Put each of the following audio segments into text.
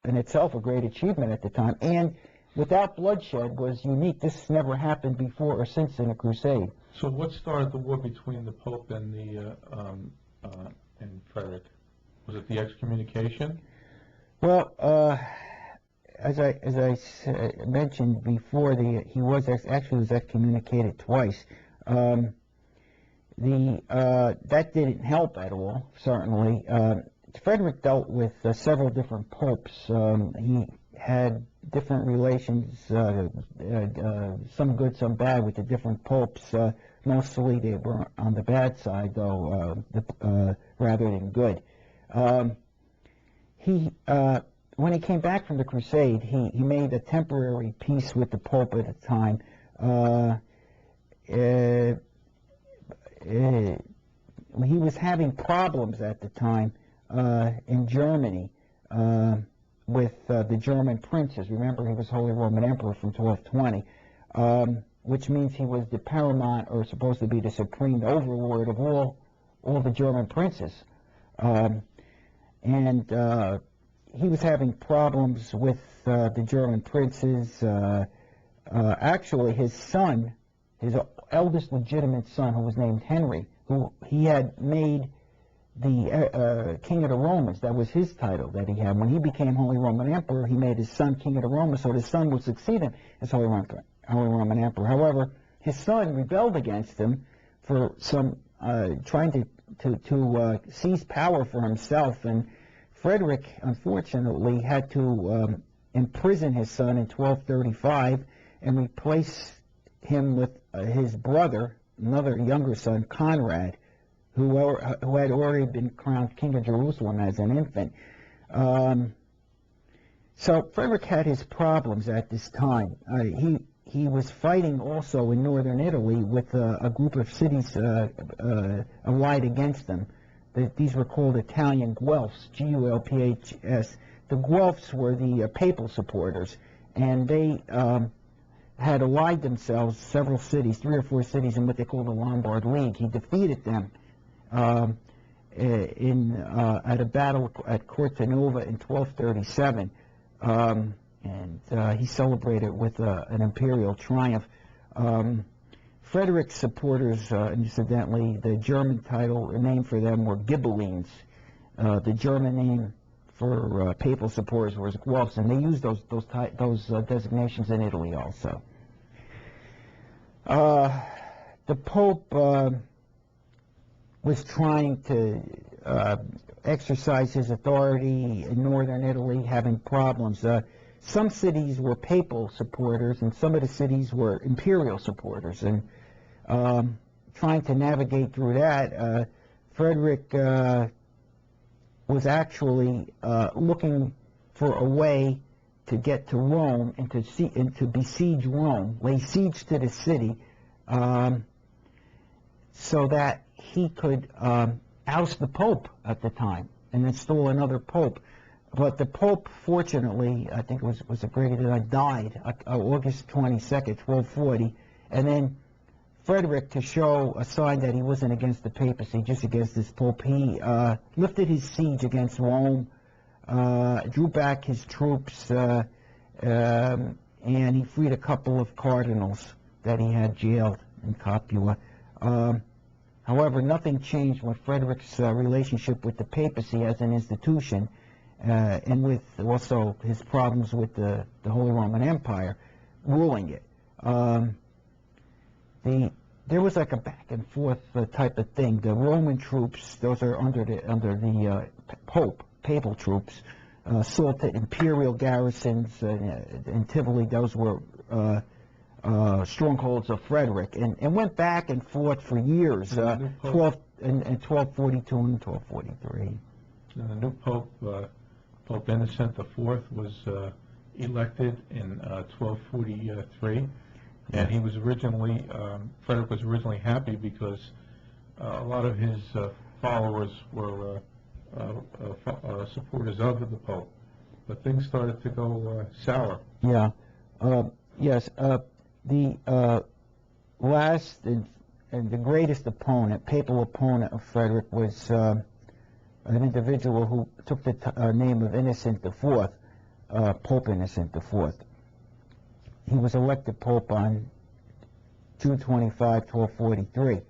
in itself a great achievement at the time, and without bloodshed was unique. This never happened before or since in a crusade. So what started the war between the Pope and and Frederick? Was it the excommunication? Well, as I mentioned before, he was actually excommunicated twice. That didn't help at all, certainly. Frederick dealt with several different popes. He had different relations, some good, some bad, with the different popes. Mostly they were on the bad side, though, rather than good. When he came back from the crusade, he made a temporary peace with the Pope at the time. He was having problems at the time in Germany with the German princes. Remember, he was Holy Roman Emperor from 1220, which means he was the paramount, or supposed to be the supreme overlord of all the German princes. And he was having problems with the German princes. Actually, his son, his eldest legitimate son, who was named Henry, who he had made the King of the Romans. That was his title that he had. When he became Holy Roman Emperor, he made his son King of the Romans, so his son would succeed him as Holy Roman Emperor. However, his son rebelled against him for some trying to seize power for himself, and Frederick, unfortunately, had to imprison his son in 1235 and replace him with his brother, another younger son, Conrad, who had already been crowned King of Jerusalem as an infant. So Frederick had his problems at this time. He was fighting also in northern Italy with a group of cities allied against him. These were called Italian Guelphs, G-U-L-P-H-S. The Guelphs were the papal supporters, and they had allied themselves, several cities, 3 or 4 cities, in what they called the Lombard League. He defeated them at a battle at Cortanova in 1237, and he celebrated with an imperial triumph. Frederick's supporters, incidentally, the German name for them were Ghibellines. The German name for papal supporters was Guelphs, and they used those designations in Italy also. The Pope was trying to exercise his authority in northern Italy, having problems. Some cities were papal supporters, and some of the cities were imperial supporters, and trying to navigate through that, Frederick was actually looking for a way to get to Rome and to besiege Rome, lay siege to the city, so that he could oust the Pope at the time and install another Pope. But the Pope, fortunately, I think it was a great event, died August 22nd, 1240, and then Frederick, to show a sign that he wasn't against the papacy, just against this Pope, he lifted his siege against Rome, drew back his troops, and he freed a couple of cardinals that he had jailed in Capua. However, nothing changed with Frederick's relationship with the papacy as an institution, and with also his problems with the Holy Roman Empire ruling it. There was like a back and forth type of thing. The Roman troops, those are under the Pope, papal troops, assaulted imperial garrisons in Tivoli. Those were strongholds of Frederick, and went back and forth for years, in 1242 and 1243. And the new Pope, Pope Innocent IV, was elected in 1243. And he was originally, Frederick was originally happy because a lot of his followers were supporters of the Pope. But things started to go sour. Yeah. Yes. The last and the greatest opponent, papal opponent of Frederick, was an individual who took the name of Innocent IV. Pope Innocent IV. He was elected Pope on June 25, 1243.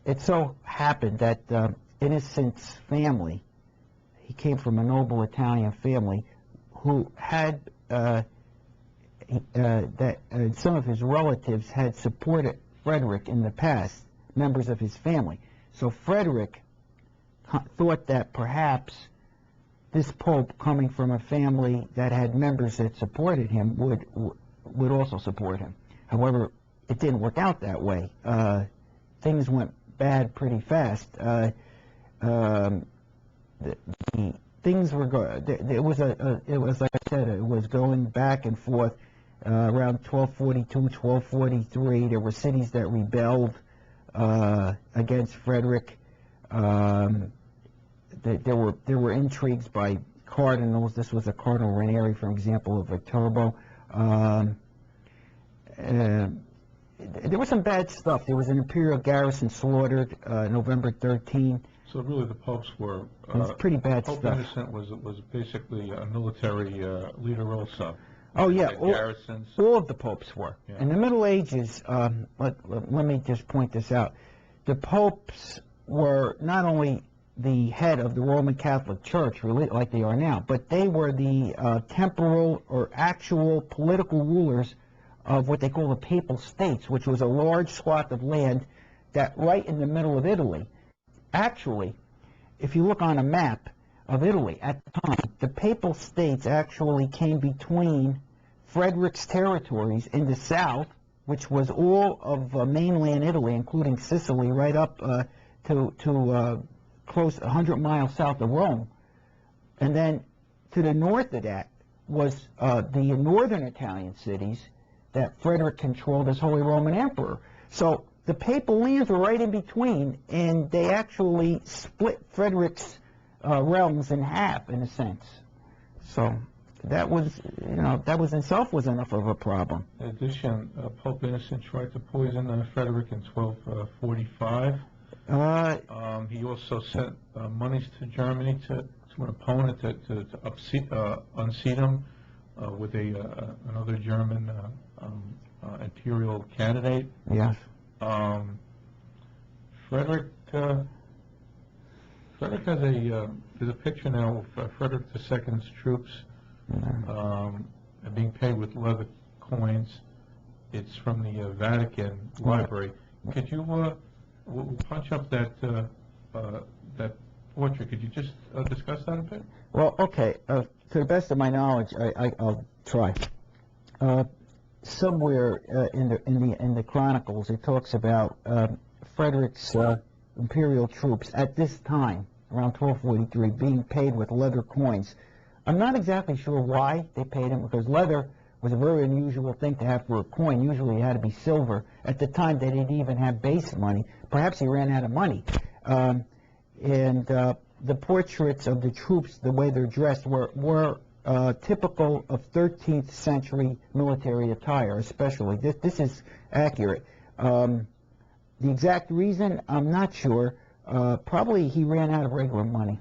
It so happened that Innocent's family, he came from a noble Italian family who had some of his relatives had supported Frederick in the past, members of his family. So Frederick thought that perhaps this Pope, coming from a family that had members that supported him, would also support him. However, it didn't work out that way. Things went bad pretty fast. Things were going. It was like I said, it was going back and forth. Around 1242, 1243, there were cities that rebelled against Frederick. There were intrigues by cardinals. This was a Cardinal Ranieri, for example, of Viterbo. There was some bad stuff. There was an imperial garrison slaughtered November 13. So really, the popes were. It was pretty bad Pope stuff. Innocent was basically a military leader also. Oh yeah, Garrisons. all of the popes were. Yeah. In the Middle Ages, let me just point this out. The popes were not only the head of the Roman Catholic Church, really, like they are now, but they were the temporal or actual political rulers of what they call the Papal States, which was a large swath of land that right in the middle of Italy. Actually, if you look on a map of Italy at the time, the Papal States actually came between Frederick's territories in the south, which was all of mainland Italy, including Sicily, right up to close 100 miles south of Rome. And then to the north of that was the northern Italian cities that Frederick controlled as Holy Roman Emperor. So the papal lands were right in between, and they actually split Frederick's realms in half, in a sense. So that was, that was itself was enough of a problem. In addition, Pope Innocent tried to poison Frederick in 1245. He also sent monies to Germany to an opponent to unseat him with another German imperial candidate. Yes. Frederick has there's a picture now of Frederick II's troops being paid with leather coins. It's from the Vatican Library. Could you we'll punch up that portrait? Could you just discuss that a bit? Well, okay. To the best of my knowledge, I'll try. Somewhere in the chronicles, it talks about Frederick's imperial troops at this time, around 1243, being paid with leather coins. I'm not exactly sure why they paid him, because leather was a very unusual thing to have for a coin. Usually it had to be silver. At the time, they didn't even have base money. Perhaps he ran out of money. The portraits of the troops, the way they're dressed, were typical of 13th century military attire, especially. This is accurate. The exact reason, I'm not sure. Probably he ran out of regular money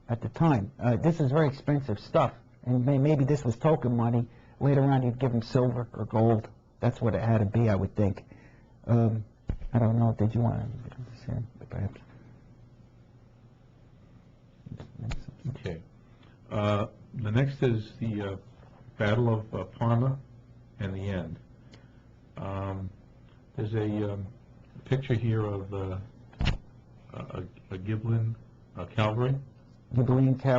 at the time. This is very expensive stuff, and maybe this was token money. Later on, you'd give him silver or gold. That's what it had to be, I would think. I don't know. Did you want to say perhaps? Okay. The next is the Battle of Parma and the end. There's a picture here of a Ghibelline cavalry. Ghibelline cavalry.